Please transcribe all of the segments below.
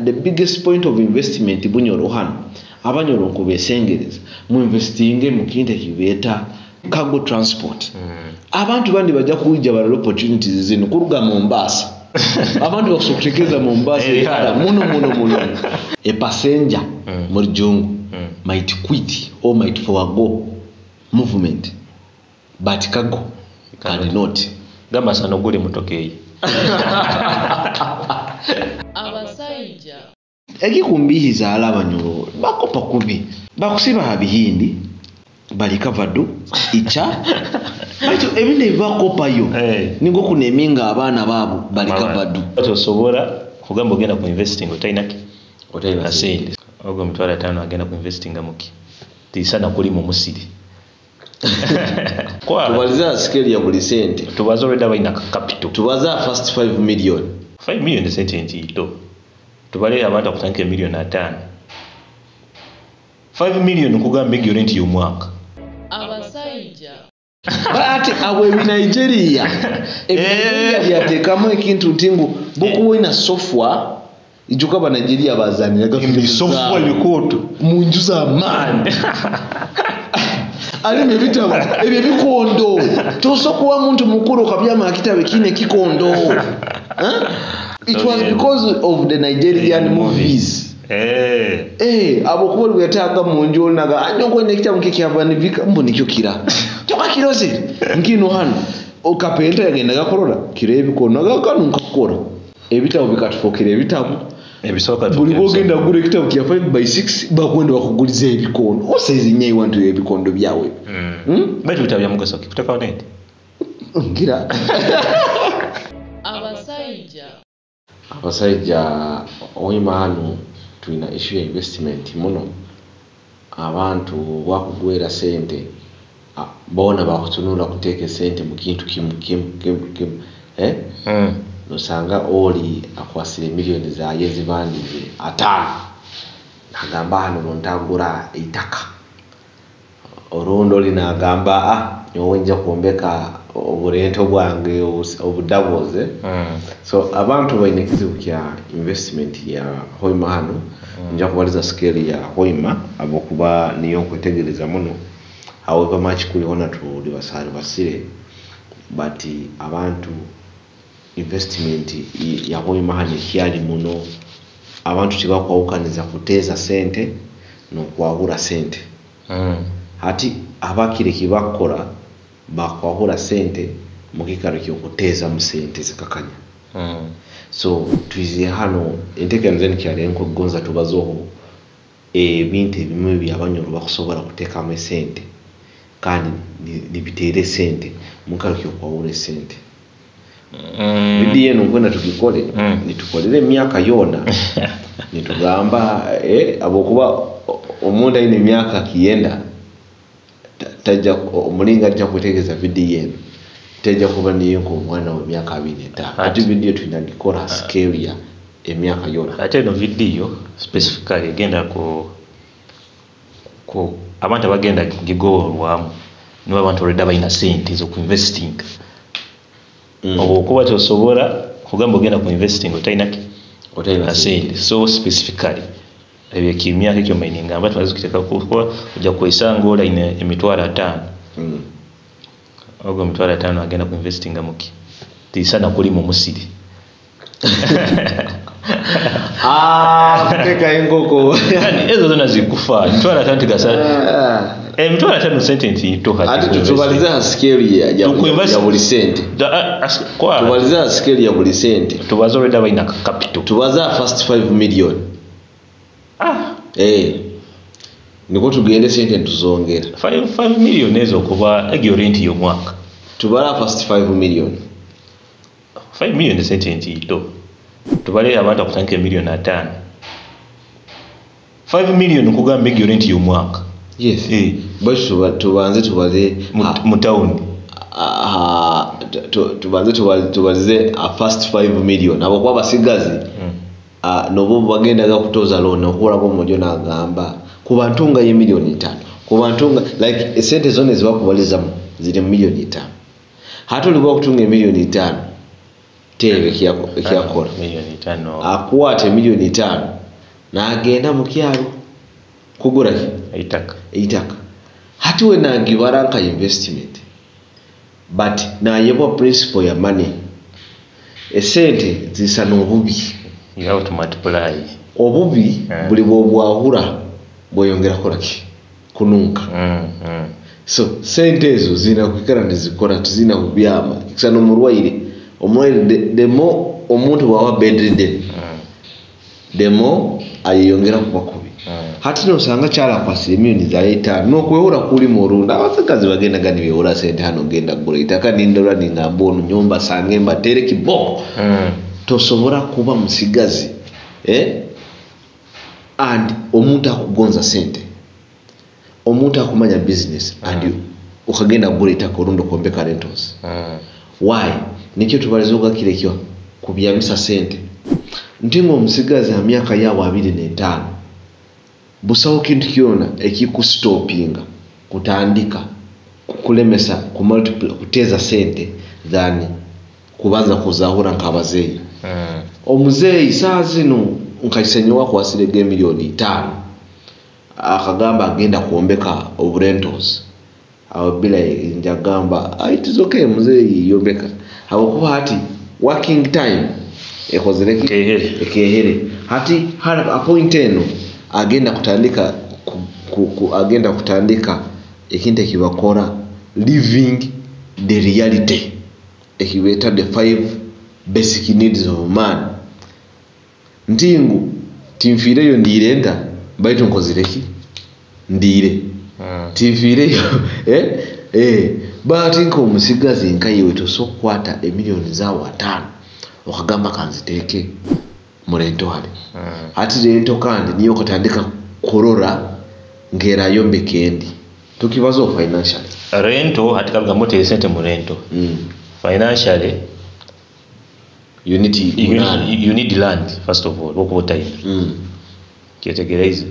the biggest point of investment bunyoro hano abanyoro nkubesengereza mu investing mu kintu kibeta cargo transport abantu bandi bajja kujja bala opportunities zino kuruga Mombasa abantu bakusokutekeza Mombasa muno a passenger muri jungu might quit or might forgo movement but cargo cannot gamba sano guli mutokei abasajja ekikumbihiza alabanyoro bakopa kubi bakusiba habihindi bali kavado icha baito ebinde bakopa yo ningo kuneminga abana babo bali kavado tosobola kugamba ogenda ku investing otainaki otayina sente ogo mtwala 5 agenda ku investing muki tisana kuli mu musiri kwa tubaliza scale ya buli sente tubazo reda baina capital tubaza first 5 million 5 million sente ntito tubale abantu akutanke million 5 5 million kugamba egyo rent y'omwaka abasajja bati awe Nigeria yatekamo ekintu tingu bokuwina software ijuka ba Nigeria bazanira gafi software bikoto munjuza man ali mebitabo ebyo bikondo tosokuwa muntu mukuru kabyama akitabe kine kikondo it was because of the Nigerian movies abokuwa lwetaga munjo naga anyongo nekitabu kikyavani vika mbo nikyo kira toka kiroze ngino hano okapenta yagenda gakorola kirebi kono gakanu nkakora ebitabo bikatufokera ebitabo ebisoka buli bogenda gure kitabu kya 5x bakwenda bakuguliza ebikondo osaizi nyai wantu ebikondo byawe bali bitabya mugaso kutaka onete ngira abasajja oyima hano tuina issue ya investment muno abantu bakugwera sente bona bakutunula kuteke sente mu kintu kim nosanga oli akwasire milioni za yezi bandize 5 nagamba hano ntagura itaka orundo linagamba nyowe nja kuombeka oburento bwange obudaboze so abantu bayinekizibu kya investment ya Hoima hano nja kubaliza scale ya Hoima abokuba niyo kwetegereza muno however much kuli hona tuli basari basire but abantu investment ya Hoima hano kyali muno abantu tibakwawukaniza kuteza sente no kwahura sente hati abakire kibakora bakwahura sente mukikaro kyokuteza mu sente zikakanya so twize hano entekanzeni kyalenko gonza tubazoho ebintu bimwe byabanyoro bakusobola kuteka mu sente kandi nibitere sente mukaro kyokwahura sente bidi yenu kwenda tukikole nitukolere myaka yona nitugamba abokuba omuntu ine myaka kienda tajja omulinga ajja kutegeza video yenu tajja kuba niyo ko mwana wa myaka 2 ati video tunagikora scale ya emyaka yona ate no video specifically genda ko abantu abagenda gigolwamu niba abantu already bayina sente zo ku investing okuba tosobola kugamba ogenda ku investing otayina sente so specifically ebyo kimyaka ekyo mining abantu bazikiteka kuko ojja kwesanga ola ine emitwala 5 ogo mitwala 5 agenda ku investing muki tisana kuli mu musiri teka engoko ezo zona zikufa mitwala 5 tigasa mitwala 5 sente ntitoka ati tubaliza scale ya buli sente tubaliza scale ya buli sente tubazo reda baina capital tubaza first 5 million niko tugende sente tuzongera 5 million ezo kuba egyo rent y'omwaka tubala first 5 million 5 million sente ntito tubale abantu akutanke million 5 5 million kugamba egyo rent y'omwaka yes basho tubanze tubale mu town tubanze tubalize a first 5 million abo kwa basigazi nobo bagenda ga kutoza loan okula ko mojo na gamba kubantunga ye milioni 5 kubantunga like sente zone zibakubaliza zile milioni 5 hata ulikuwa kutunga milioni 5 tebe kyakola milioni 5 akwate milioni 5 n'agenda mu kyalo kugura eitaka hati we nagibara nka investment but nayebwa principle ya money esente zisa n'obubi you have to multiply obubi buli bwobwahura bweyongera kolaki kununka so sente ezo zina kwikara nezikola tizina kubyama kisano omulwaire the more omuntu bwawa bedridden the more ayongera kubakubi hati nosanga kyala kwasire milioni za 5 nokwewura kuli mu runda abasakazi bagenda gani bewura sente hano genda gula itaka nindola ningamba ono nyumba sange mbatere kiboko tosobora kuba musigazi and omuntu akugonza sente omuntu akumanya business and ukagenda gula itaka orundo kombeka rentals why nikyo tubalizoga kirekyo kubyamisa sente ntingo omusigazi ya myaka yawo 25 busawo kintu kyona ekikustopinga kutandika kulemesa ku multiple kuteza sente than kubanza kuzahura nkabazeyi omuzeyi saa zino nkayisenyewa kwasirege milioni 5 akagamba agenda kuombeka oburentals ababila njagamba it is okay muzeyi yombeka habokuba hati working time ekozereki ekehere hati hala point eno agenda kutandika agenda kutandika ekintu ekibakora living the reality ekibeta the 5 basic needs of man ntingu timfireyo ndirenda baito nkozereki ndire timfireyo but nko musigazi nkayiwe tosokwata emilioni zawo 5 okagamba kanziteke mu rento hali hati rento kandi niyo kutandika korora ngera yombe kendi tukibazo financially rento hati kavuga mote sente mu rento financially you need land first of all woko time kyetegereza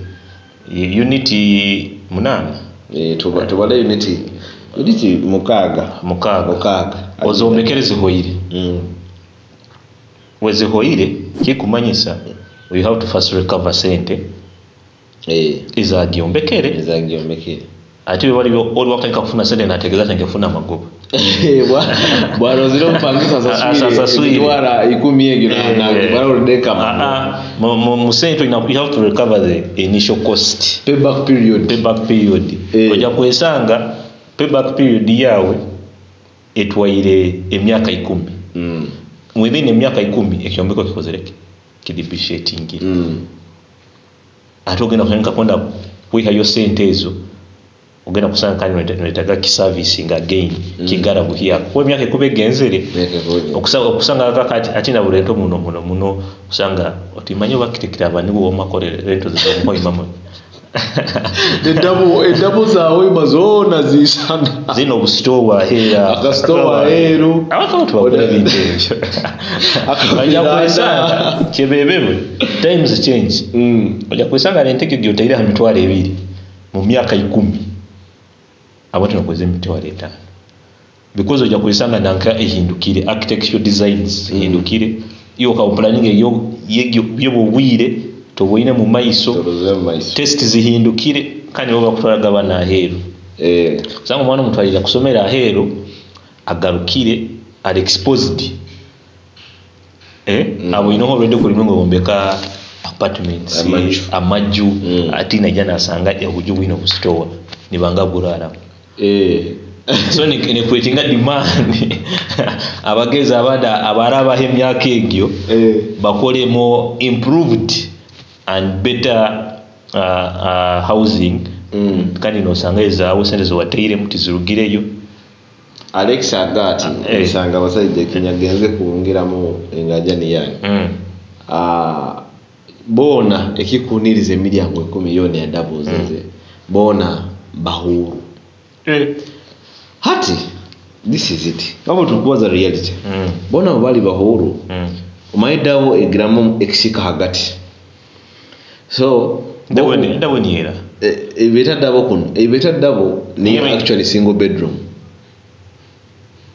unity munana tubale unity mukaga ozombekereze hoire weze hoire kikumanyisa we have to first recover sente izagiombekere ati wali olwakaka kufuna sente nategeza tangefuna magoba bwana zero mpangisa sasa sui wala 10 yegi na bwana udeka mu sente you have to recover the initial cost payback period oja kwesanga payback period yawe etwaire emyaka 10 within emyaka 10 ekyombeko kikozereke kidepreciating atogenda kuhenga konda kwiha yo sente ezo ogenda kusanga kandi netaga ki servicing again kigara buhia kwa myaka ekube genzere okusanga kakati atina burento muno kusanga otimanyo bakitekira abanibo bomakore rento zo mpoimamo edabo zawe mazona zisana zino bustowa hera akastowa hero abakantu bakora bintu akanya kwesa kebebebe times change oja kwesanga nenteke gyotaira hamitwale 2 mu myaka 10 abantu nakweze mitwale 5 because oja kwesanga nanka ehindukire architectural designs ehindukire yo ka planning yo bwire toboine mu maiso test zihindukire kandi baba kutwaraga bana aheru sango mwana mutwalira kusomera aheru agarukire are exposed abo inoho rede kuri ngo bombeka apartments amaju atina jana asanga ya buju wino store nibanga burara so ni kwetinga demand abageza abada abaraba hemyaka egyo bakole mo improved and better housing kandi no sangeza abo sente zo wateire mutizirugireyo Alex agati sanga basaide kinyagenze kuungiramo engajani yani bona ekikunirize emilyango 10 miliyoni ya doubles bona bahuru hati this is it abo tukuwaza reality bona bali bahuru umaidawo egramo ekishika hagati so dabo ni era ebeta dabo kuno ebeta dabo ni actually single bedroom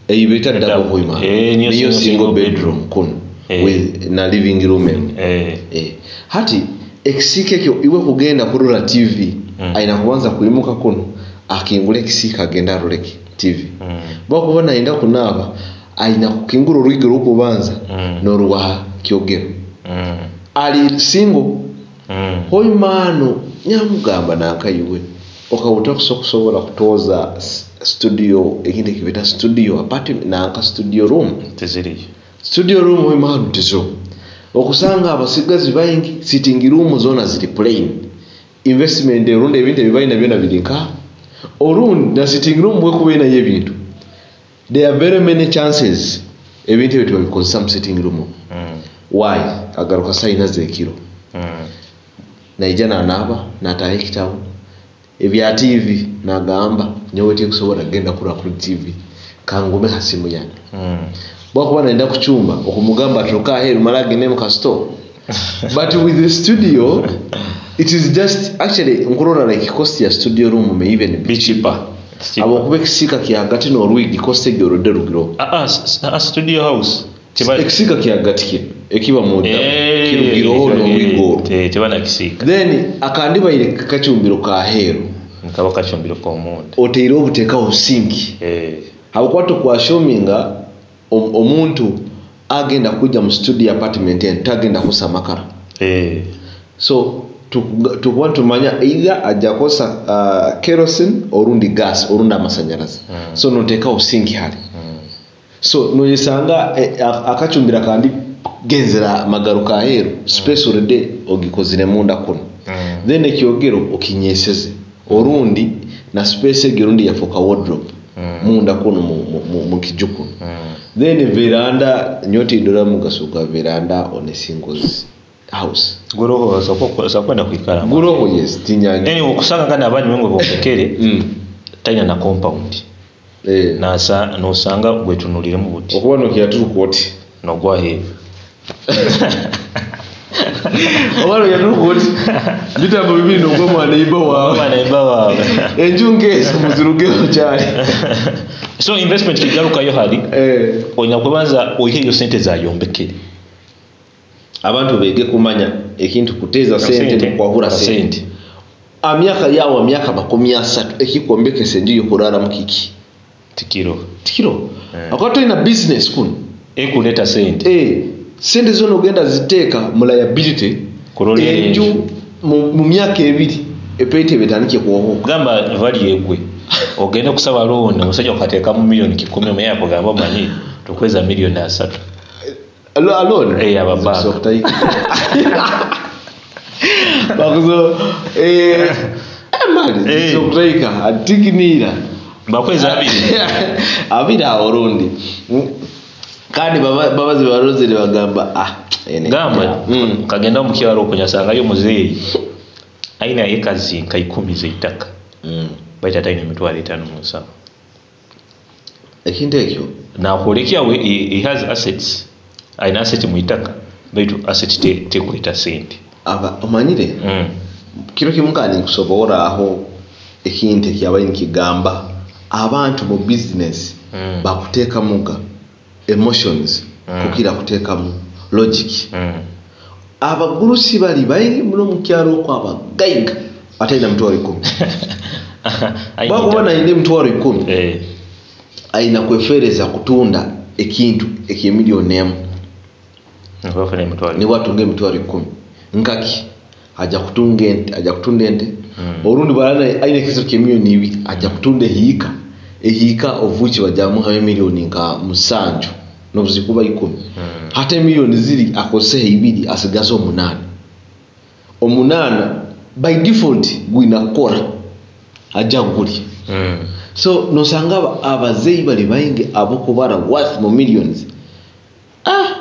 eyibeta double hoima niyo single bedroom kuno with na living room hati ekisika ekyo iwe kugenda kurula TV aina kuanza kuimuka kuno akingule kisika agenda ruleke TV bakubona inda kunaba aina kukingura ruige rukubanza noruwa kyogero ali single hoimano nyamugamba nakayuwe okawuta kusobola kutoza studio ekinde kibeta studio apartment nanka studio room hoimano tizo okusanga abasigazi bayingi sitting room zona zili plain investment runde ebintu bibayina byona bilinka orun na sitting room bwe kubena yebintu there are very many chances ebintu bitu because some sitting room why agaruka sayina zekiro naijana anaba nataye kitabu ebya TV nagamba nyowe kusobola genda kula ku TV kangume hasimu yana bwakuba naenda kuchumba okumugamba tuka heru malage name ka store but with the studio it is just actually nkurora like cost ya studio room may even be cheaper abo kubekisika kiagati no ruigi cost egero derugiro a studio house ekisika kiagati ekiba moja kirugiro no ruigo tebana kisika then akandiba ile kachumbiro ka heru nkaba kachumbiro ko monde oteiro obuteka osinki habukwatu kwa shominga omuntu agenda kuja mu studio apartment and tagenda kusamakara so to want to manya either ajakosa kerosene orundi gas orunda amasanyarazi so noteka osinki hali so no yesanga akachumbira kandi genzera magaruka hero space already ogikozire munda kono then ekyogero okinyeseze orundi na space egirundi yafoka wardrobe munda kono mu kijuku then veranda nyoti dola mugasuka veranda on a single house goroho sakwenda kuikala goroho yes tinyange yani okusanga kana abani wengo bokekere tanya na compound nasa nosanga gwetunulire mu buti okubano kyaturu koti no gwa he obalo yaturu koti bitambo bibiri no gwa neighbor wawe enjunge muzirugero cyane so investment kigaruka yo hali onya kubanza oyihe sente za yombekere abantu bege kumanya ekintu kuteza sente kwahura sente amyaka yawo amyaka 30 ekikombeke sente yo kurara mukiki tikiro akato ina business kun kuleta sente sente zono genda ziteka mu liability enju mu myaka ebiri epete betanike kuoho gamba vali yegwe ogenda kusaba loan musajja okateka mu million 10 mu yako gamba manyi tukweza million 3 alone ababa soktaika bakuzo mali soktaika atikinira bakweza abiri aorundi kandi babazi barozere bagamba gamba kagenda mu kyaro kunyasanga yo muzeyi aina yekazi nka 10 zeitaka baita taini mitwale 5 musa ekinde ekyo na kulekia he has assets aina asset muitaka baitu asset te kuleta sente aba omanyire kiro kimukani kusobora aho ekinte kyabayin kigamba abantu mu business bakuteka muga emotions kukira kuteka mu logic abagurusi bali bayingi muno mu kyaro kwa abagaiga ataina mtwari 10 bakubona inde mtwari 10 aina kwefereza kutunda ekintu ekimilioni emu ni watu nge mtwari 10 nkaki aja kutunda ente orundi barana aina kiso kimilioni ibi aja kutunda hika ovuchi wajamu ha milioni nka musanju no buzikuba 10 hata milioni zili akose ibidi asigazo 8 by default gwinakora aja guri so nosanga abazei bali bayinge aboko bara worth mo millions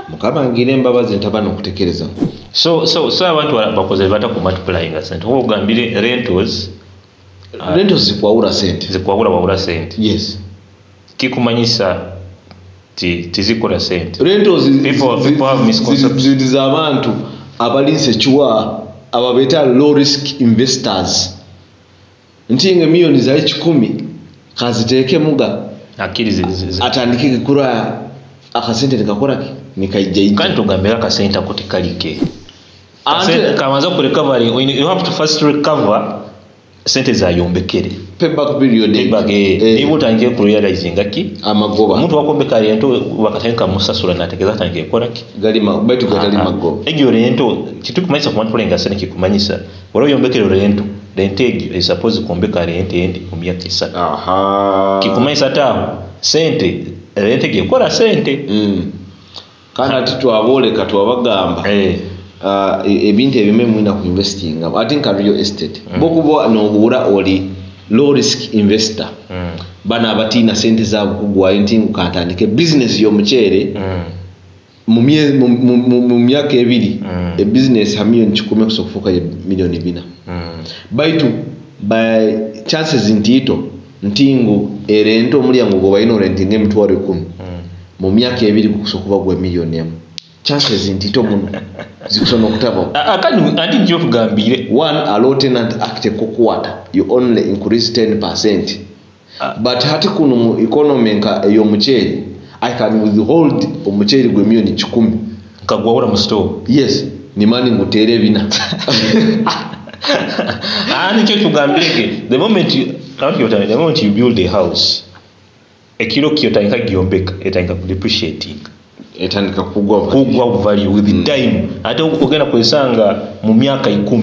mukaba ngire mbabazi ntabano kutekereza so abantu bakoze bata ku multiplying asset ho gambire rentals zikwawura sente yes kikumanyisa tizikola sente rentals people have misconceptions za abantu abalinse chua ababeta low risk investors ntinge milioni za 10 kaziteke muga akiri atandike kukura akasente nikakora nikaijja kandi tugambira akasente akuti kalike ante kamanza ku recovery you have to first recover sente zayombekere payback period niba utangiye ku realizing ngaki amagoba omuntu wakombeka lento bakatenka musasula nategeza atangiye koraki gali baitu gatali magoba egyo lento kitukumanyisa ku bantu kulenga sente kikumanyisa wala yombekere lento egyo is suppose kuombeka lento endi mu myaka 3 kikumanyisa taho sente lento gekora sente kandi ati twaboleka twabagamba ebintu ebime mwina ku investing I think real estate bokubo nohura oli low risk investor bana abatina sente zabo kugwa intingu katandike business yo muchere mu myaka ebiri e business hamillion 10 kusokufuka milioni 4 baitu by chances ntito ntingu erento mulyango go bayino renting emitwaro 10 mu myaka ebiri kusokuba gwa milioni 1 chances ntito muno zikusona okutabo akani andi njo tugambire one a law tenant act kokwata you only increase 10% but hati kuno economy nka eyo mucheri I can withhold omucheri gwe milioni 10 kagwa mu store yes ni mani ngutere bina ani njo tugambire the moment you build a house ekiro kiyotandika gyombeka etandika depreciating etandika kugwa value with the time ate okugenda kwesanga mu myaka 10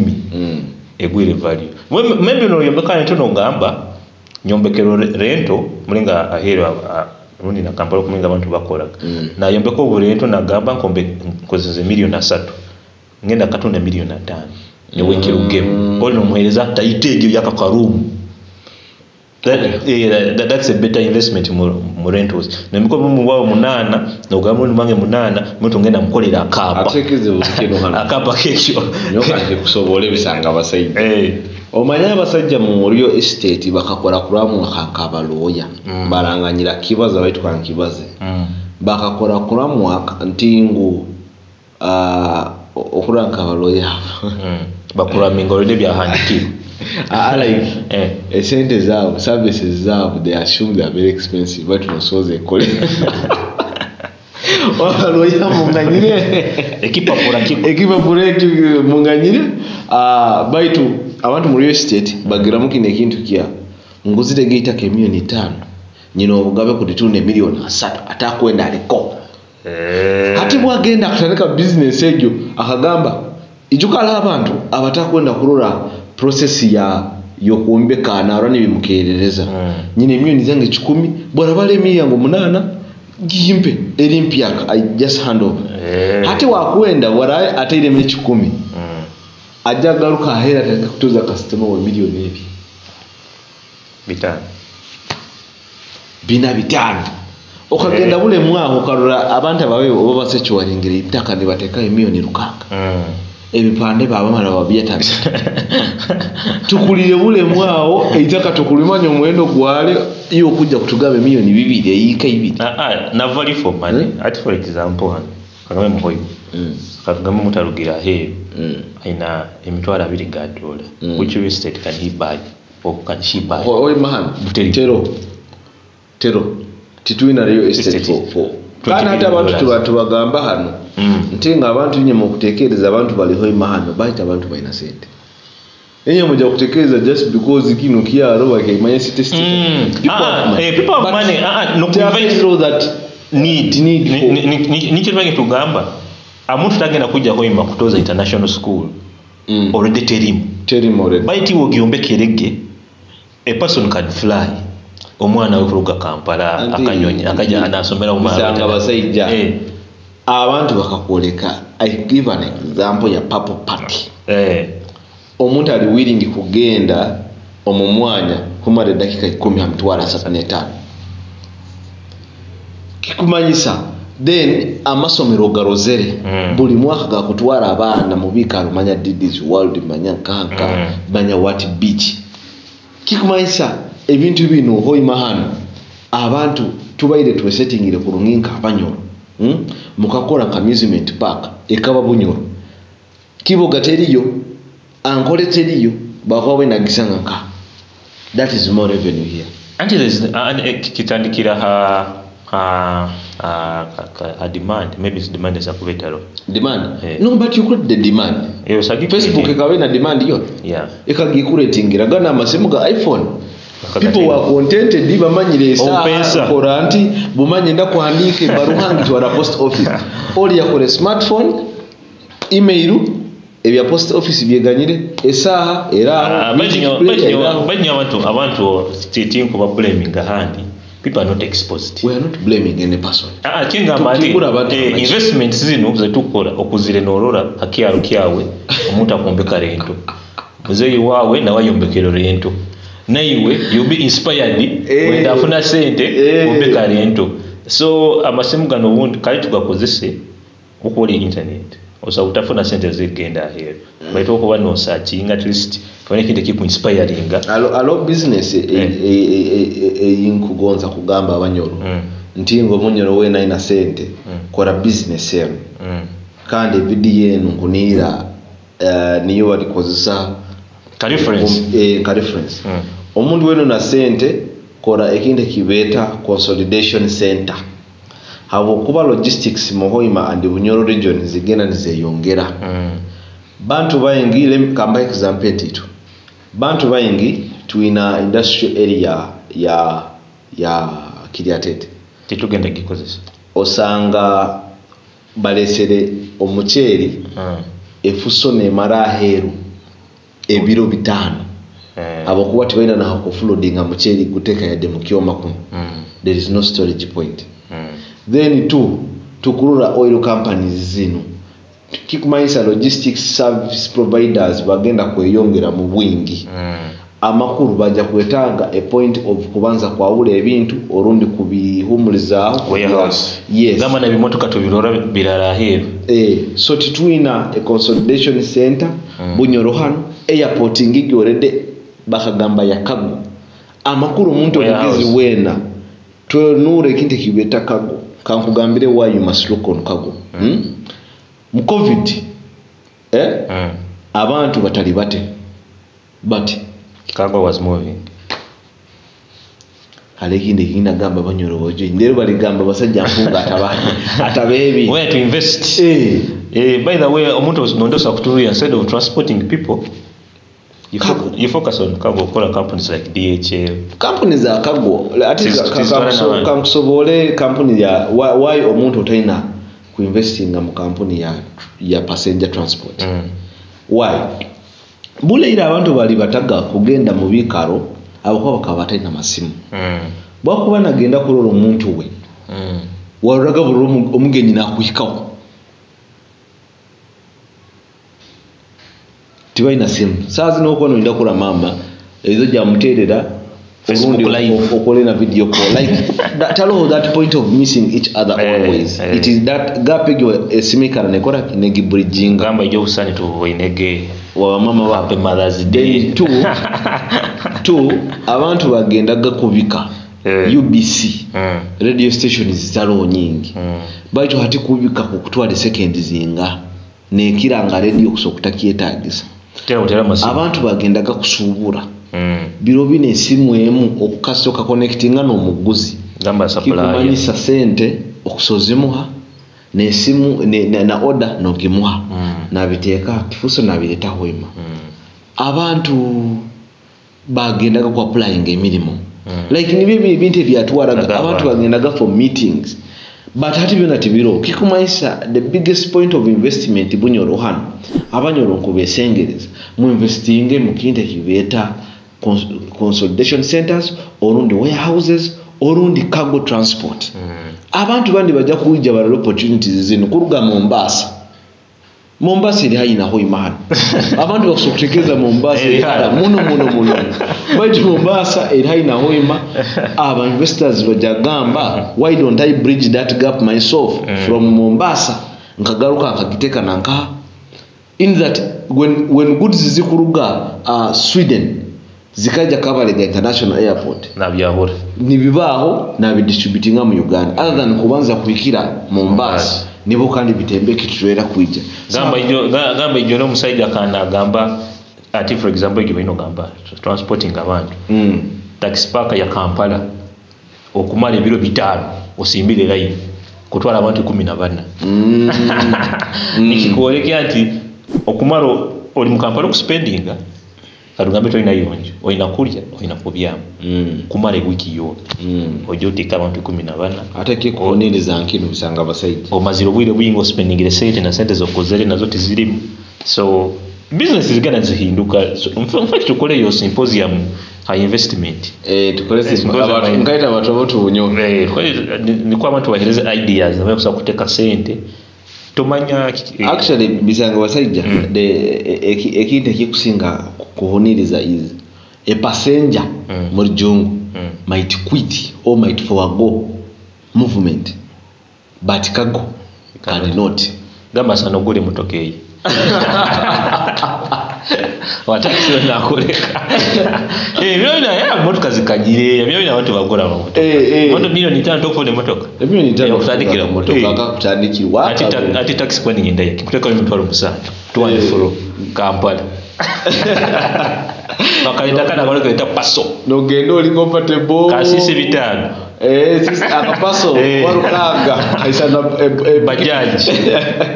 egwire value maybe no yombeka nto ngamba nyombekero rento mulinga ahero rundi na kampala kuminga abantu bakola na yombeka oburento nagamba nkozeze milioni 3 ngenda katunda milioni 5 ne wenkero game oli nomuhereza taitejo yakakarumu that's a better investment mu rentals nemiko mu wao 8 no gamwe mange 8 mtu ngenda mkolera akapa atekeze bukino hano akapa kekyo nyoka ndikusobole bisanga abasajja omanya abasajja mu Rio Estate bakakora kuramu akakabaloya baranganyira kibaza baitu kan kibaze bakakora kuramu ntingu okuranka abaloya bakura mingorede byahandikiro like sente zabo services zabo they assume they are very expensive but no so they call waloya munganyire ekipa pura munganyire baitu abantu mu real estate bagira mukine kintu kya nguzite geita ke milioni 5 nyino obugabe kutitune milioni 3 atakwenda aliko hati bwagenda kutandika business egyo akagamba ijukala abantu abatakwenda kurora process ya yokuombeka na rani bimukerereza nyine milioni zange 10 bora bale miyango 8 gimpe elimpiaka I just hand over hati wakwenda wara ataire mili 10 ajagaruka ahera kutoza customer wa milioni 5 okagenda bule mwaho karura abantu abawe obo basechiwaringire itaka ne bateka milioni 6 ebipande babamala babyeta tukulire bule mwao eitaka tukulimanya omwendo gwale iyo kujja kutugabe milioni 2 eyika 2 na value for money at for example kagame muhoyi kagame mutarugira he aina emitwala 2 ga dollar which real estate can he buy or can she buy oy man tero tituina real estate for kana hata abantu tubagamba hano ntinga abantu nye mu kutekereza abantu baliho imahano baita abantu baina sente enye moja kutekereza just because kino kiaro bakimanya statistic people have money no convince so that need ni kirwange tugamba amuntu tagenda kujja hoima kutoza international school already terim already baiti wogiyombekerege a person can fly omwana wekuruga Kampala akanyonya akaja anasomera umwana basajja abantu bakakoleka I give an example ya Purple Party omuntu ali willing kugenda omumwanya kumara dakika 10 amtwala 35 kikumanyisa then amasomero garozere buli mwaka gakutwala abana mubika rumanya Didis World manya kanka manya what beach kikumanyisa ebintu bino hoyi mahano abantu tubaire tubesettingire ku runginka abanyoro mukakola ka amusement park ekaba bunyoro kiboga teriyo ankole teriyo bakwawe nagisanga nka that is more revenue here anti kitandikira a demand, maybe it's demand is akubetalo demand Yeah. no, but you create the demand. Facebook ekawe na demand yo ekagikuratingira gana amasimu ga iPhone. People were contented bamanyire saa kora anti bumanye ndakuhandike baruhangi twara post office oli yakore smartphone email ebya post office byeganyire esaha era abantu stating kuba blaming handi. People are not exposed. We are not blaming any person. Investments zino zetukora okuzire norora hakiaro kyawe omuntu akombeka rento muzeyi wawe na wayombekero rento naiwe you'll be inspired when afuna sente ombeka rento. So amasimu gano wundi kali tugakozese okukola internet osa utafuna sente zigenda here baito okuba no searching at least for anything to keep inspiring. Alo business yinkugonza kugamba abanyoro nti ngo munyoro we na sente kora business yenu kandi video yenu nkunira niyo walikozesa ka reference omuntu wenu na sente kora ekinde kibeta consolidation center habo kuba logistics Muhoima and Bunyoro region zigena nizeyongera bantu bayingile kamba example titu bantu bayingi tuina industrial area ya Kiriatete titugenda gikozesa osanga balesere omucheri efuso ne maraheru ebiro bitano abo kuba tibaina na offloading amucheri guteka ya demukioma kuno there is no storage point. Then tukurura oil companies zino kikumaisa logistics service providers bagenda kweyongera mu bwingi amakuru baja kwetanga a point of kubanza kwa ule ebintu orundi kubihumuliza warehouse. Yes, gama na bimotoka tubirora birara hero so tituina a consolidation center Bunyoro hano airport ngigi already bakagamba yakago amakuru muntu ogezi wena tonure kinte kibeta kago kankugambire why you must look on kago mu covid abantu batali bate but kago was moving alekinde kina gamba Banyoro boje ndero bali gamba basajja mpunga atabebi where to invest by the way omuntu nondosa kuturuya instead of transporting people you focus on cargo for companies like DHL companies za cargo kankusobole company ya why omuntu otaina ku investing mu company ya passenger transport why bule ira abantu bali bataga kugenda mu bikaro abako bakabataina masimu bwakuba nagenda kulolo omuntu we waraga buru omugenyi nakuhikawo tibaina simu saazi nokono nda kula mama ezo ja muterera Facebook live okolena video call like that allow that point of missing each other always it is that gap ego esimikana nekora kinegi bridging gamba ijyo usani tu inege wa mama wape Mother's Day two abantu bagenda gakubika UBC radio stations zitalo nyingi baito hati kubika kukutwala seconds zinga nekiranga radio kusokutakietagisa abantu bagenda gakusubura biro bine esimu emu okukasoka connectinga n'omuguzi gamba supplier kikumanyisa sente okusozimuha n'esimu na order nogimuha nabiteeka kifuso nabireta Hoima abantu bagenda ku applying emirimu like nibyo ebintu ebyatwaraga abantu bagenda for meetings but hati byona tibiro kikumanyisa the biggest point of investment Bunyoro hano Abanyoro nkubesengereza mu investing mu kinte kibeta consolidation centers orundi warehouses orundi cargo transport abantu bandi bajja kujja balo opportunities zino kuruga Mombasa iri haina Hoima hano abantu bakusokutekeza Mombasa muno baje Mombasa iri haina Hoima aba investors bajagamba why don't I bridge that gap myself from Mombasa nkagaruka akagiteka nanka in that when goods zikuruga Sweden zikaja Kabalega International Airport na byahura nibibaho na bidistributinga mu Uganda other than kubanza kuikira Mombasa nibo kandi bitembeke kitwera kuija gamba ijyo no musaija kana gamba ati for example ijyo bino gamba transporting abantu taxi park ya Kampala okumala ebiro 5 osimbire line kutwala abantu 14 nikikuolekea nti okumala oli mu Kampala okuspendinga kadugambe tolina yonjo olina kulya olina kubyama kumala wiki yo ojo tika abantu 14 ate kikuoneleza nkino bisanga abasajja omaziro bwire buyingo spendingire sente na sente zokozere nazo tizirimu so business zigana zihinduka in fact tukole yo symposium high investment tukole abantu ngaita watu abotu bunyo ni kwa abantu bahereze ideas na kusa kuteka sente tomanya actually bisanga basajja ekinte kikusinga kuhoniriza is a passenger muri jungu might quit or might forego movement but cargo cannot gamba sana gule mutokei wataksi na kuleka bino ya motoka zikajire bino watu bagora moto moto milioni 5 tokone motoka milioni 5 kutandikira motoka akakutandikirwa ati taxi kwani ngenda yake kuteka mtwalo musana tuwane foro Kampala bakaleta kana baleta paso no gendo oli compatible kasisi bitano sisi akapaso warukanga aisana bajaji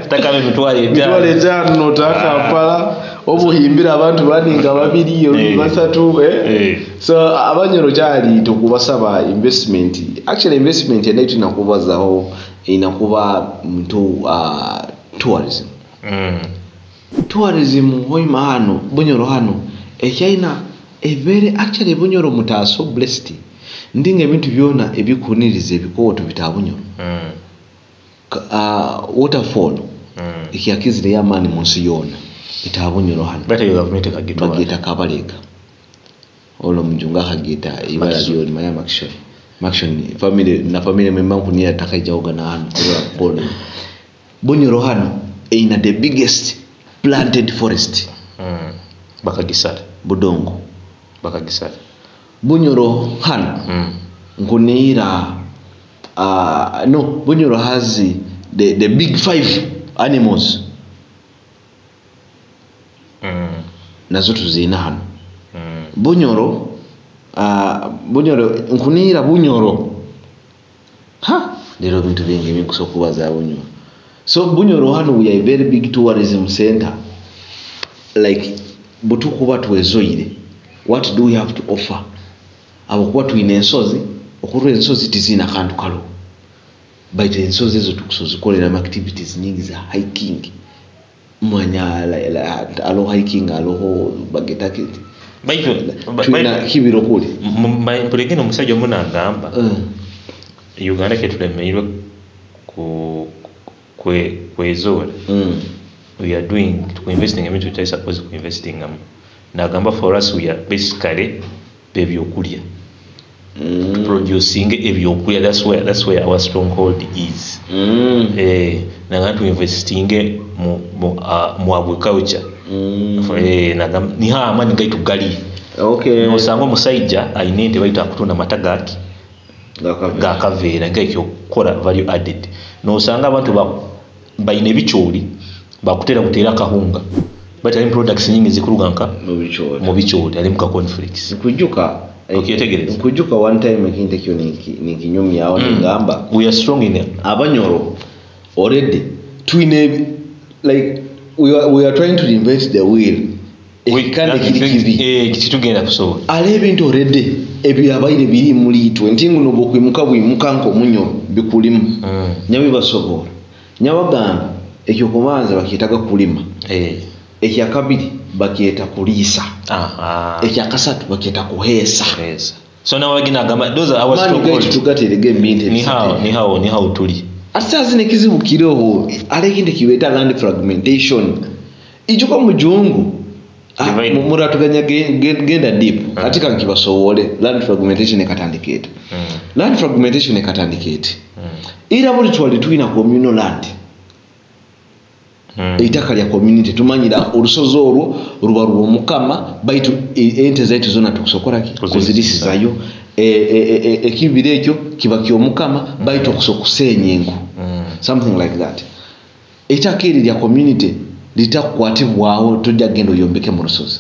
takame mtwale tano taka Kampala obuhimbira abantu baninga babiri yo basatu so abanyoro cyali tukubasaba investment actually investment yenetu inakubazaho inakuba mtu tourism tourism hoima hano bunyoro hano echaina a very actually bunyoro mutaso blessed ndinge bintu byona ebikunirize ebikoto bitabunyoro waterfall ikiyakizire yamani munsi yona bitabunyoro hano bata yo government kagitwa bagita kabaleka olo mjunga kagita ibara lyo ni maya maction family member kunia takajaoga na hano kwa bunyoro hano ina the biggest planted forest bakagisala budongo bakagisala bunyoro hano nkunira no bunyoro has the big 5 animals nazo tuzina hano bunyoro nkunira bunyoro lero bintu bingi bikusokubaza bunyoro so bunyoro hano we are a very big tourism center like butukuba twezoire what do we have to offer abokuba tuine ensozi okurwa ensozi tizina kantu kalo baite ensozi ezo tukusozikolera activities nyingi za hiking mwanya alo hiking alo bagetake baito kibiro kuli mpulekeno musajja omuna agamba Uganda ketulemeirwe kwezora we are doing to investing in which we are supposed to investing na gamba for us we are basically ebyokulya producing ebyokulya that's where our stronghold is na ngatu investing mu agriculture na ni ha amani gaitu gali no sango musajja ainente baita kutunda matagaki ga kavera ngekyo kola value added no sanga abantu baine bicholi bakutera kutera kahunga but ali products nyingi zikuruganka mu bicholi ali muka conflicts kujuka okyetegereza kujuka one time ekinte kyo ni kinyumi yao ngamba we are strong in abanyoro already twine like we are trying to invent the wheel ekikande kiri kitugenda kusobola ale ebintu already ebyabaire biri muri 20 nguno bokwimuka bwimuka nko munyo bikulimu nyabi basobola nyabagamba ekyo kubanza bakitaga kulima ekya kabiri bakieta kulisa ekya kasatu bakieta kuhesa so now wagina gamba those are our strongholds tugaterege minte ni how tuli asazi nekizibukireho alekinde kiweta land fragmentation ijuko mujungu muratuganya genda deep katika nkibasowole land fragmentation ekatandikete land fragmentation ekatandikete ira buli twali tuina communal land eitaka lya community tumanyira olusozo olwo ruba mukama baitu ente zaitu zona tukusokora kuzirisizayo ekibire ekyo kibaki omukama baitu okusokusenye enku something like that eitaka lya community litakwatibwawo tojja gendo yombeke mu lusozi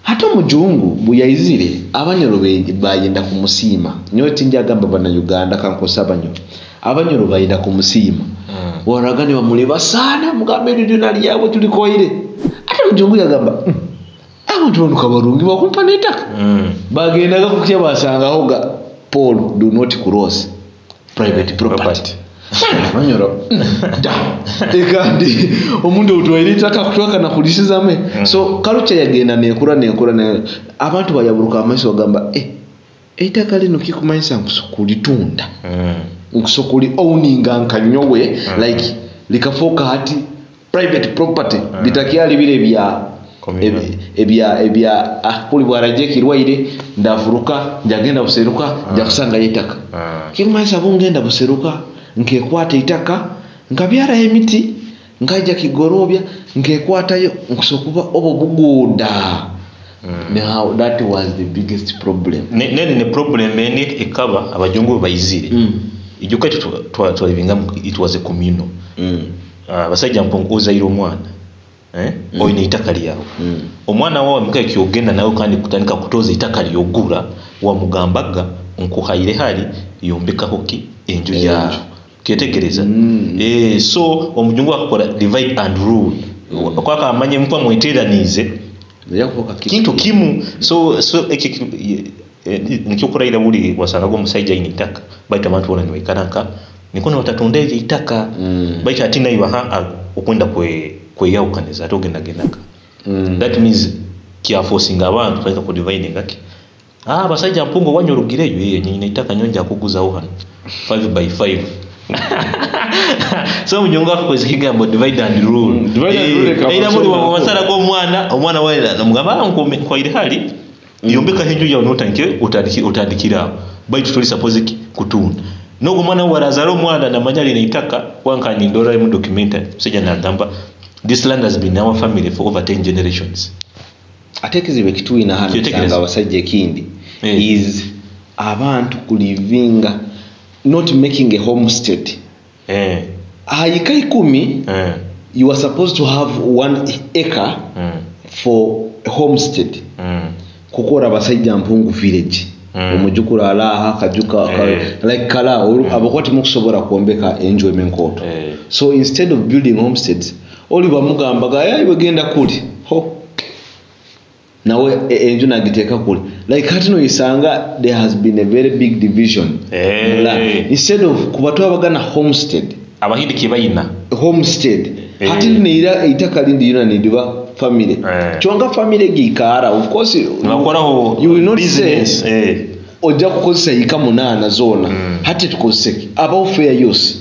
ate omujungu buyayizire abanyoro bayenda kumusiima nyo tinjagamba bana Uganda kankosa abanyoro bayenda kumusiima waragane bamuleba sana mugambe ndina lyabo tulikoire ate omujungu yagamba abantu bano kabarungi bakumpa netaka bagendaga kukya basangaho ga Paul do not cross private property abanyoro da ekandi omundu otwayiritaka kutoka na kulisizame so culture yagenda nekura abantu bayaburuka amaiso gamba eitaka lino kikumanyisa nkusukulitunda nkusukuli owninga nkanyowe like likafoka hati private property bitakyali bile ebya kuli bwaraje kirwaire ndafuruka njagenda buseruka njakusanga yitaka kikumanyisa bungenda buseruka nkekwata itaka ngabyara emiti ngaja kigorobya nkekwatayo nkusokuba obuguda now that was the biggest problem ne problem ene ekaba abajungu bayizire ijuka twalivinga it was a communal basajja mpongoza iro mwana oyina itaka lyawo omwana wawe muka kyogenda nayo kandi kutandika kutoza itaka lyogura wa mugambaga nkuhaire hali yombeka hoki enju yawo kyetegereza so omujungu akola divide and rule kwaka amanye mpa mweteranize kintu kimu so nikyokurayira buli wasanga go musajja initaka baita abantu bona niwekanaka nikono watatonda itaka baita atina ibaha okwenda kweyawukaniza atogenda gendaka that means kia forcing abantu kaika ku divide ngaki basajja mpungo wanyolugireyo nyina itaka nyonja kuguzaho hano 5x5 so mujungu akoze kigambo divide and rule ila muri wa masala go omwana wera namugamba nkwire hali yombeka henju ya notanke utandikira baitu tuli suppose kutunda nogo mwana warazaro mwana na manyali naitaka wankani ndora mu documentary seja na gamba this land has been our family for over 10 generations atekizibe kitu ina hano sanga wasajje kindi is abantu kulivinga not making a homestead ayikai 10 you are supposed to have 1 acre for a homestead kukora basajja mpungu village omujukura alaha kajuka like kala abakoti mukusobora kuombeka enjoyment koto so instead of building homesteads oli bamugambaga yayi bagenda kuli ho nawe enju nagiteka kuli like hatino isanga there has been a very big division instead of kubatwa abagana homestead abahidi kibayina homestead hatino neira itaka lindi yuna nidiba family chonga family gikara of course you will not business oja kukozesa yika munana zona hati tukozeseki aba fair use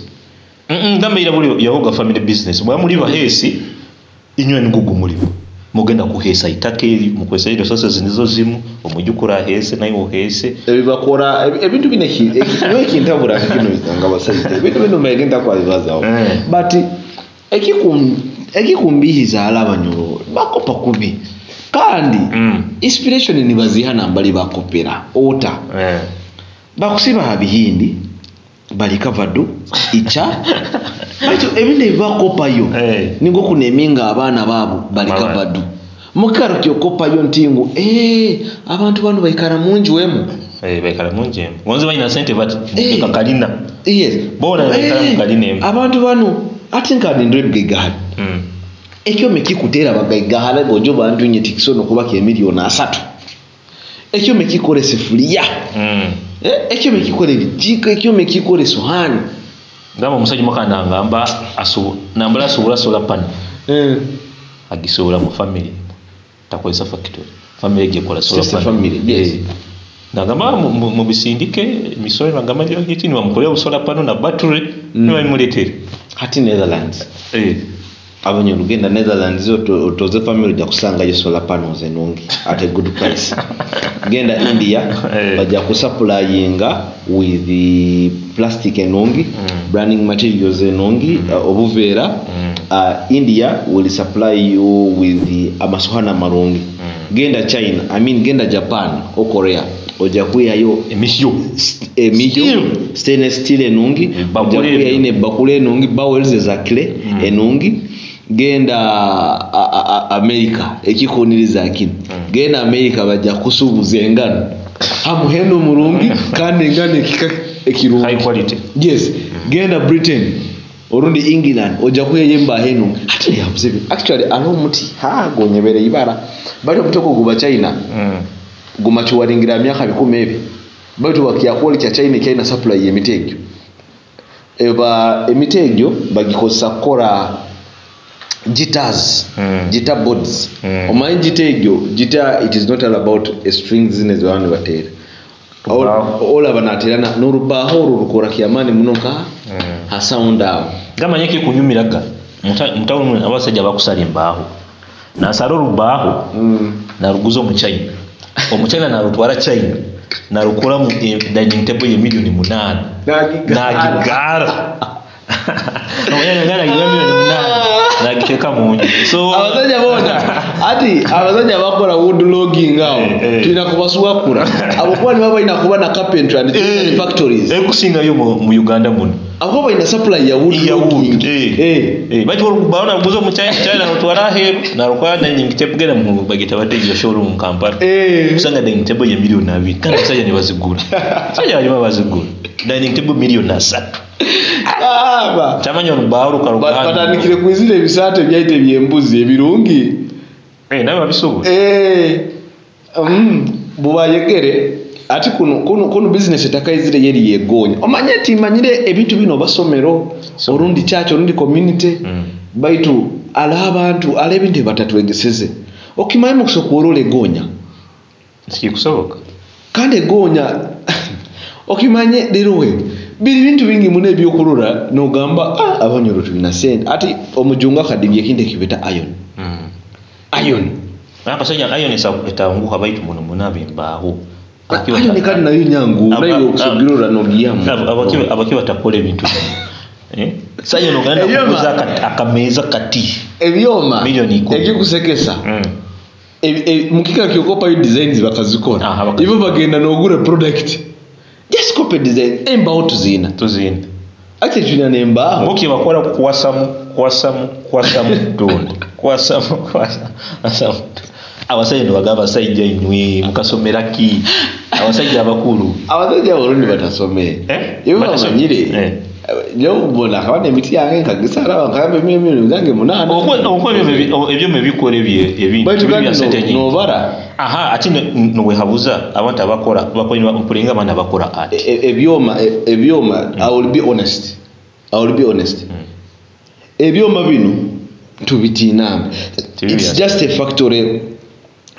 ngamba ira buli yahoga family business mwa muri bahesi inywe ngugu muri mugenda kuhesa itakeri mukwesa iro sose nizo zimu omujukura hese nayo hese ebibakora ebintu bineki ekino kintabura kino bitanga basayite bintu bino megenda kwa bibazaho but ekikumbihiza alabanyoro bakopa kubi kandi inspiration ni bazihana mbali bakopera ota bakusiba habihindi bali kavadu icha baito ebinde bakopa yo ningo kuneminga abana babo bali kavadu mukaro kyokopa yo ntingu abantu bano bayikara munji wemu bayikara munji wonze banyina sente bati kakalina yes bona bayikara mukalina abantu bano atinka ndrebwe gahali ekyo mekikutera bagaigahara bojo bantu nye tikisono kubaka emiliyoni 3 ekyo mekikore sefulia ekyo mekikore bijiko ekyo mekikore sohani ngamba musajja makanda ngamba asu nambala sola sola pan agisola mu family takwesa factory family gekola sola pan family yes nagamba mu bisindike misoro nagamba ndio kitini wamukolera sola pan na battery niwe muletera hati Netherlands abonye lugenda Netherlands zo toze family ja kusanga yo solar panels enongi at a good price genda India baja kusupplyinga with the plastic enongi branding materials enongi obuvera India will supply you with the amasohana marungi genda China genda Japan o Korea oja kuya yo emisyo stainless steel enongi oja kuya ine bakule enongi bawels za clay enongi genda America ekikuniriza kino genda America bajja kusubuza engano amuhendo mulungi kandi engano ekirungi high quality. Yes. Genda Britain orundi England ojja kuyemba heno ate yabuze actually muti gonyebere ibara bali mutoko guba China gumachiwalingira myaka 10 batu wakia quality China supply yemitego eba emitego bagikosa kora guitars guitar boards omanyi guitar it is not all about a strings in the one batera all abanaterana n'urubaho rukora kiyamani munoka ha sound out gamanye ki kunyumiraga mutawo abasajja bakusala embaho nasala rubaho na ruguzo mu China omuchina na rutwara China na rukora mu dining table ye milioni 8 na gigara ngana milioni 8 na giteka munyu so abasajja bona ati abasajja bakora wood logging ngao tuina kubasuwa kura abokuwa ni baba inakuba na carpentry and factories kusinga yo mu Uganda muno akoba ina supply ya wood logging bati baona guzo mu China rutwara he na rukwa dining table gera mu bagita bateje showroom Kampala kusanga dining table ye milioni 2 kana sajja ni bazigura sajja bali bazigura dining table milioni 3 tamanyo rubaho karugana batanikire kwizire bisate byaite byembuzi ebirungi nayo babisubu bubayegere ati kuno business etakayizire yeri yegonya omanyeti manyire ebintu bino basomero orundi church orundi community baitu ala abantu ala ebintu batatwegeseze okimaye mu kusokorole gonya sikikusoboka kandi gonya okimanye lerowe biri bintu bingi mune byokurura no gamba abanyoro tubina sente ati omujunga kadibye kinde kibeta iron abasajja iron etanguka baitu muno munabe mbaho iron kandi nayo nyangu nayo kusogirura no giyamu abakiwa takole bintu sajja no ganda kuza akameza kati ebyoma ekikusekesa mukika kyokopa designs bakazikora ibo bagenda nogure product just copy design embaho tuzina ati tuna nembaho muki bakora kwasamu donde kwasamu abasajja bagaba sajja inywe mukasomera ki abasajja abakulu abasajja abarundi batasomeye ibo bamanyire yo bona kabane emiti yange nkagisara bakambe mimi nzange munana okwo ebyo mebikore ebintu byasete no bara ati no wehabuza abantu abakora bakonya mpulinga bana bakora art ebyoma I will be honest ebyoma bino tubitinambe it's just a factory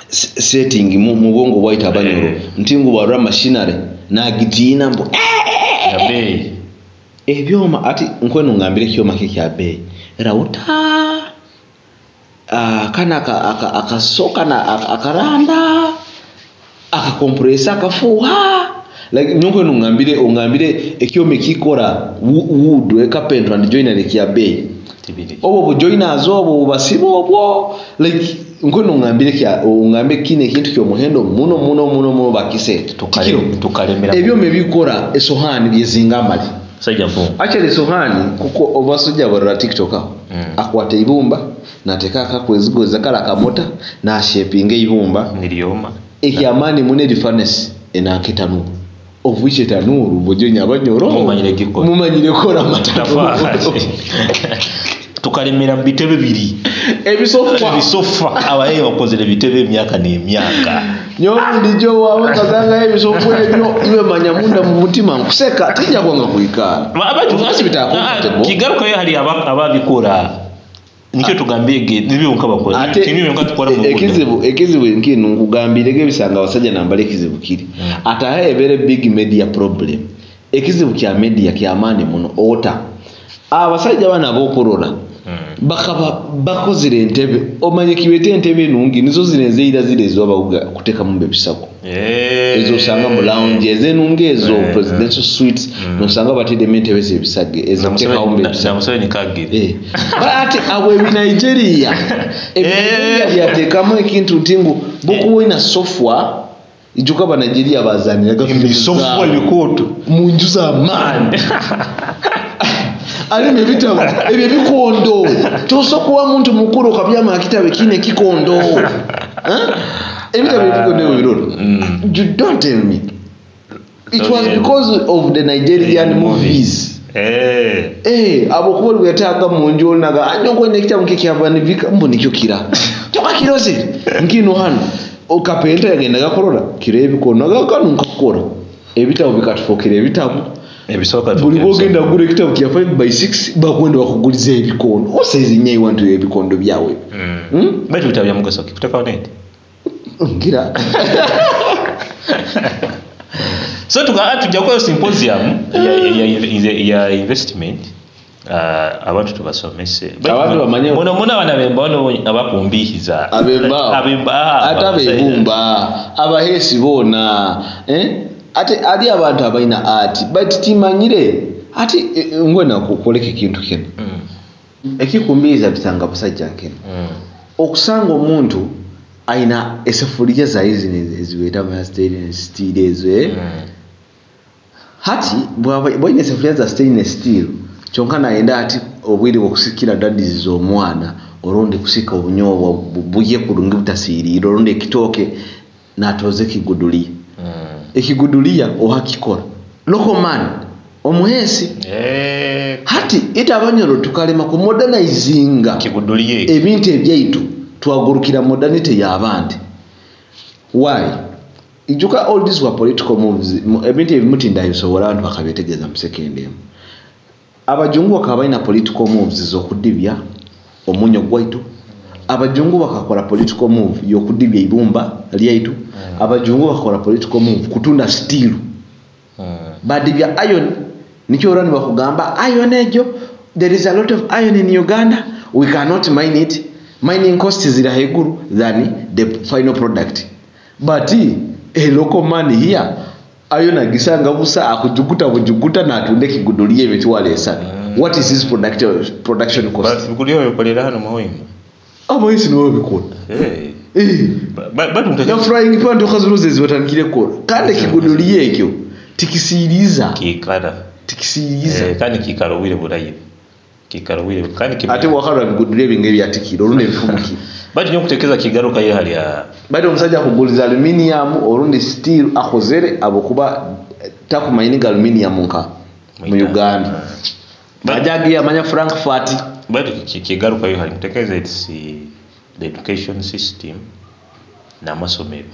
setting mu bwongo bwaita abanyoro ntingu barura machinery na gitina mbo yabe ebyoma ati nkweno ngambire kyoma kikyabe rawuta kana akasoka na akaranda akakompressa akafuha like nkweno ngambire ekyoma kikora wood carpenter and joinery kyabe obo joiners obo basibo obwo like nkweno ngambe kine kintu kyo muhendo muno bakise tukalemera ebyoma bikora esohani byezinga mali sajja fo actually sohani kuko obasujja barra TikTok akwata ibumba nateka akakwezigoza kala kamota na shaping ibumba nilioma ekyamani munedi furnace enakitanu ovuche tanuru bojonya abanyoro mumanyire kora matafari tukalemera bitebe biri ebisofa abaye bakozere bitebe emyaka n'emyaka nyobulijo wawe kazanga ebisofa ebyo iwe manyamunda mu mutima nkuseka tijja kwanga kuikana abatu asibita kigaruka hali ababikora nicyo tugambege nibyo nkabakora kimwe ngatukora mu ekizibu nkinu ngugambirege bisanga abasajja nambale ekizibu kiri atahe ebere big media problem ekizibu kya media kyamani muno ota abasajja bana bokorora bakaba bakozire entebe omanye kiwete entebe nungi nizo zinezeira zirezo abaguga kuteka mumbe bisako ezo sanga mu lounge ezenungezo presidential suites no sanga batide mentebe zebisage ezo kuteka mumbe bisako so ni kagire ati awe bi Nigeria yateka mu kintu ntingu bokuwe na software ijuka ba Nigeria bazanira software likoto munjuza man alima ebitabo ebyo bikondo kyosokuwa muntu mukulu okabyama akitabo kine kikondo ebitabo ebikondo ebyo birolo. You don't tell me it was because of the Nigerian movies. Abokuba bwetaaga mu nju naga anyongo nekita mukikyava nivika mbo nikyo kira toka kiroze nkino hano okapenta yagenda gakolola kire ebikono gakanu nkakora ebitabo bikatufokera ebitabo ebisoka buli bogenda gure ekitabo kya 5x bakwenda bakuguliza ebikono osaizi nyai wantu ebikondo byawe bali bitabya mugaso kutaka onete ngira so tujja kwa symposium ya investment abantu tubasomese abantu bamanye muna bana bembaano abakumbihiza abemba atabebumba abahesi bona ate ali abantu abaina art but timanyire ati ngwena kukoleka kintu kino ekikumbiza bitanga basajja nkene okusanga omuntu aina esefuliya zaizi eziweta mu steel ezo hati bwine esefuliya za stainless steel kyonka naenda ati obwiri okusikira dadizi omwana olonde kusika obunyobwa buye kulungi butasirira olonde ekitooke natoze kiguduliya ekiguduliya ohakikola lokoman omuhesi hati itabanyoro tukalema ku modernizinga kiguduliye ebintu ebyaitu twagurukira modernity y'abandi. Why? Ijuka all these were political moves. Ebintu ebimutinda bisobola abantu bakabetegeza mu second em. Abajungu bakabaina political moves zokudibya omunyo gwaitu. Abajungu bakakola political move yokudibya ibumba lyaitu. Abajungu bakakola political move kutunda steel. Badibya iron nikyo orani bakugamba iron ejo there is a lot of iron in Uganda, we cannot mine it. Mining costs zira higuru than the final product. But a local man here ayona gisanga busa akujuguta bujuguta na atunde kiguduliye ebitwale sana. What is his production cost? But bikuliyo yokolera hano muhimu. Abo isi no bikona. But na frying pan tokazuruze zibatandikire ko. Kandi kiguduliye ekyo tikisiriza. Kikara. Tikisiriza. Kandi kikaro wile burayi. Kikarwire kandi ate wakara bigudule binge byatikiro olunde bifumuki bati nyo kutekeza kigaruka ye hali ya bati omusajja kuguliza aluminium olunde steel akozere abokuba taku mining aluminium nka mu Uganda bajagi amanya Frankfurt bati kigaruka ye hali kutekeza it's the education system na masomero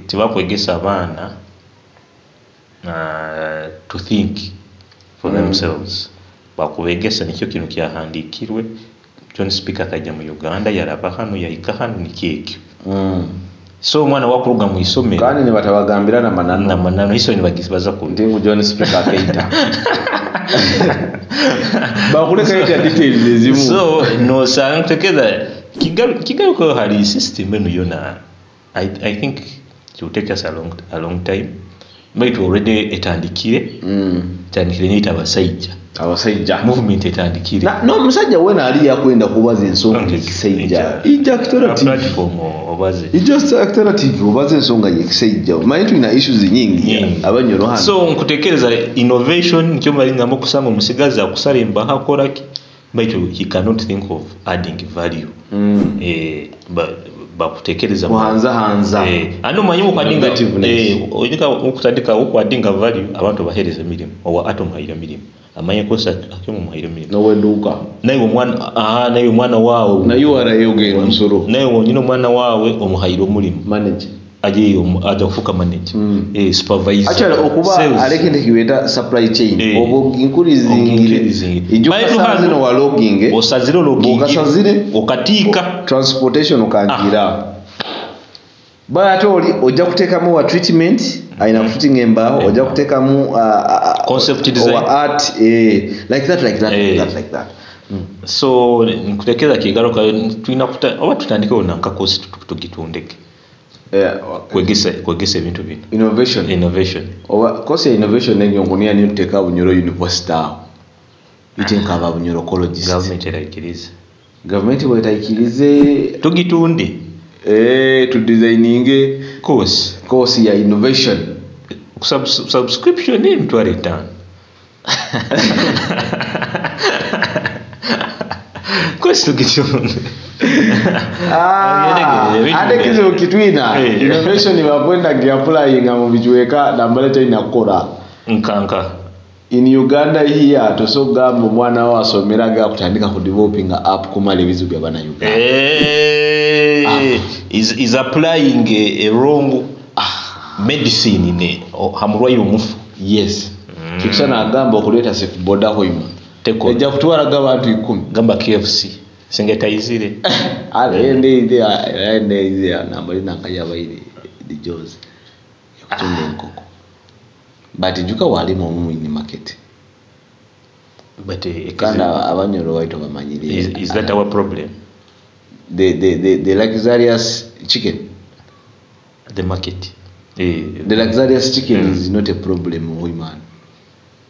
tibakwegesa abana to think for themselves bakubegesa nicyo kintu kyahandikirwe John Speaker kajja mu Uganda yaraba hano yayika hano nikyekyo so mwana wakuruga mu isomero kandi ne batabagambira na manano iso ni bagibaza ku ndingu John Speaker akaita bakule kaita details ezimu so no sang together kigaru ko hali system eno yona I think it will take us a long time but already etandikire tandikire nita abasajja movement etandikire no musajja wena ali yakwenda kubaza ensonga ekisajja ija active platform obaze just active obaze ensonga ekisajja manyi ina issues nyingi abanyoro hano so nkutekereza innovation nkyo malinga mo kusanga musigaza kusalimba hakora but he cannot think of adding value bakutekereza hanza ano manyi ukadinga oyika ukutandika ukwadinga value abantu bahereza milimo owa atom hayira milimo amanye kosa akyomu muhayira milimo no wenduka nayo mwana wawe nayo arayogera nsoro nayo nyino mwana wawe omuhayiro mulimo manage aje kufuka manage supervisor actually okuba alekende kiweta supply chain obo increasing ijo kasazino wa logging osaziro logging okasazire okatika transportation okangira bayatoli ojja kutekamu wa treatment aina footing embaho ojja kutekamu concept design art like that so nkutekeza kigaruka tuinakuta oba tutandike onanka course tugitundeke kwegesa ebintu bino innovation oba course ya innovation nenyo ngonia ni tuteka bunyoro university itenka aba bunyoro colleges government wetaikirize tugitunde to designing course ya innovation subscription ni mtware tano Question kityono. Ate kizo kitwina innovation bakwenda applying mu bijuweka nambale tayina kukola nkanka. In Uganda here tosogamba omwana wa asomeraga kutandika ku developing app kumala ebizu bya bana Uganda. Is applying a wrong medicine ne hamulwayo mufu. Yes. Kikisana agamba okuleta safe border hoima. Ejja kutwala abantu 10 gamba KFC singetaizire. Ende nambali nakayabaire the Jones. Yakutunga enkoko. But juka wali mu in market. But Kanda abanyoro waito bamanyire. Is that our problem? The luxurious chicken. The market. The luxurious chicken is not a problem, man.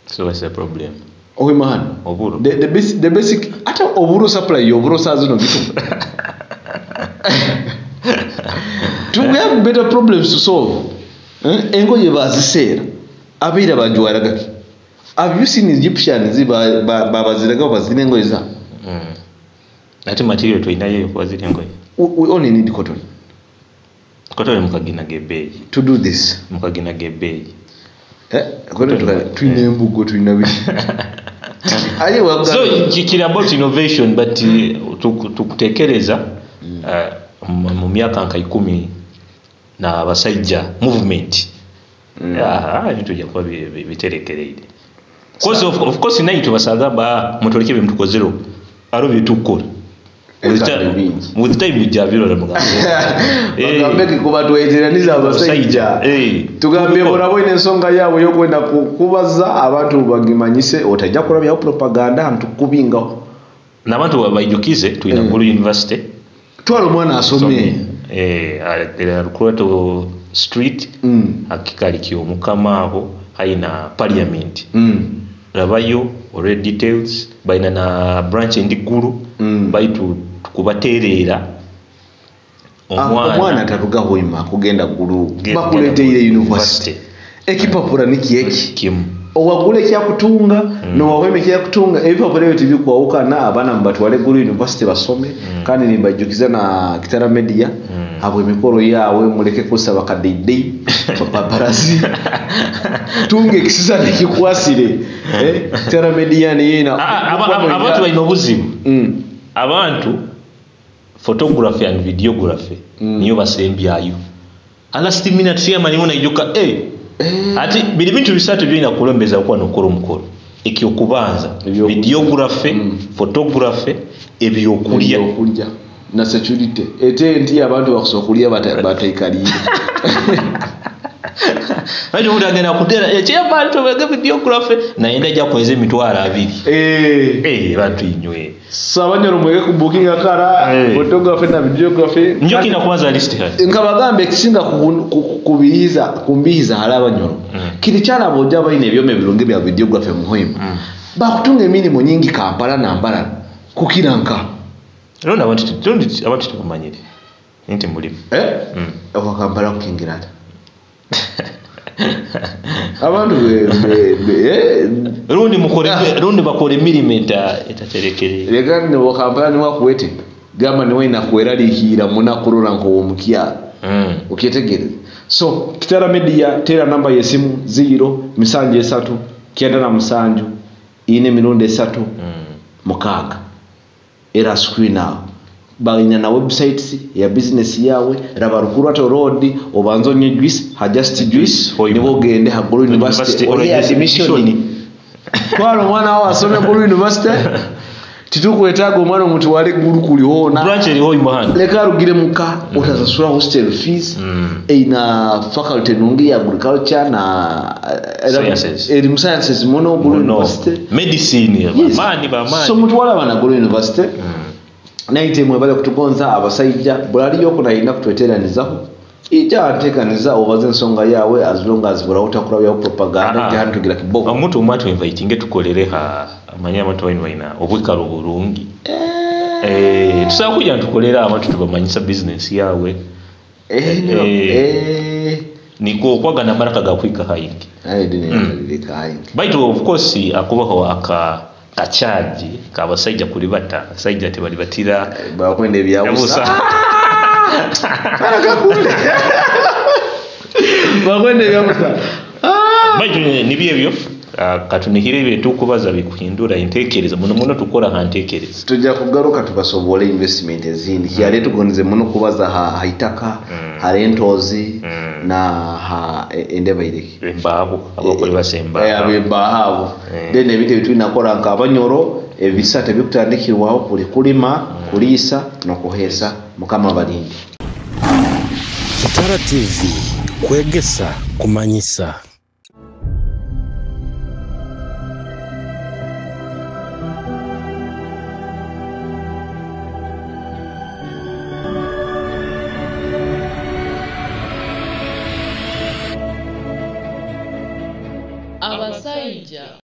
So what's the problem? Man. Oburu. The basic ata oburu supply oburu sazo no bitu. We have better problems to solve. Engo yebazisera. Abira bajuaraga. Have you seen Egyptians babaziraga bazine ngoiza? Ati material to inayo kwazire ngoi. We only need cotton. Cotton mukagina gebei. To do this. Mukagina gebei. Cotton twine embugo twina bi. So kikira about innovation but tukutekereza mu myaka nka 10 na abasajja movement. Nitujja kuba biterekereide. Because of course nayo tubasagamba mutoleke bintu kozero aro bitukola. With time bijabiro la mugabo. Bagambe kuba tweteraniza abasajja. Tugambe borabo ine ensonga yabo yokwenda kubaza abantu bagimanyise otajja kulabya propaganda antukubinga. Nabantu babayijukize tuina Gulu University. Twalo mwana asome. Rukuleto street akikali kyo mukama aho haina parliament. Labayo already details baina na branch endi Gulu baitu kubaterera omwana taruga hoima kugenda Gulu bakuleteire university ekipapura nikieki kimu owagule kya kutunga no waweme kya kutunga ebipapura ebyo tibikwawukana abana mbatwale Gulu University basome kandi nimbajukiza na Kitara Media abo emikoro yawe muleke kusaba kadidei paparazzi tunge kisisa nikikwasire Kitara Media ni yina abantu bayino buzibu abantu photography and videography niyo basembyayo last minute siyama niona ijuka ati bili bintu bisatu byina kulombeza kwa nokoro mukoro ekyokubanza videography photography ebyokulya na security enti abantu bakusokulya bataikalire Bado udagena kudera abantu bage videography naenda ja kweze mitwala abiri bantu inywe sabanyoro mwege ku booking akara photography na videography njoki na kwanza list hali nkabagambe kisinga kumbiza halabanyoro kilichana boja bayine ebyome birunge bya videography muhimu bakutunga minimo nyingi Kampala na Mbarara kukiranka Rona abantu tukumanyire nti mulimu kwa Kampala kukingirata abantu rundi bakore millimeter etaterekere rega ne Kampala ni wakuwete gamba ni wina kweralihira munakurura ngo omukia ukietegere so Kitara Media tera namba yesimu 0 misanje 3 kienda na musanju ine mironde 3 mukaga era screen now baganya na websites ya business yawe Rabarukurato road obanzo nye juice hajust juice nibo gende ha Gulu University oli admission kwalo mwana wa asome Gulu University titukwetaga omwana omuntu wale Gulu kuliona branch eri hoyi mahana leka rugire muka utazasura hostel fees ina faculty nungi ya agriculture na sciences mono Gulu University medicine bamani so mutu wala bana Gulu University naite mwebale kutugonza abasajja bulali yoko na ina kutweteranizaho ija atekaniza obaze ensonga yawe as long as burauta kurabya propaganda kandi tugira kiboko omuntu umatu inviting tukolere ha amanya amatu waina obwikalo bulungi tusaba kujja tukolera abantu tubamanyisa business yawe niko okwagana maraka ga kwika hayingi baitu of course akubaho aka kachaji kabasajja kuli bata sajja tebali batira bakwende byabusa bakwende byabusa baitu nibyebyo katunihire bintu kubaza bikuhindura intekereza muno tukora ha ntekereza tujja kugaruka tubasobole investment ezindi kyale tugonze muno kubaza haitaka ha rentozi na ha endebaireki embaabo abakole basemba abembaabo then ebintu bitwinakora nka abanyoro ebisate bikutandikirwaho kulima kulisa no kuhesa mukama balindi Kitara TV kwegesa kumanyisa Abasajja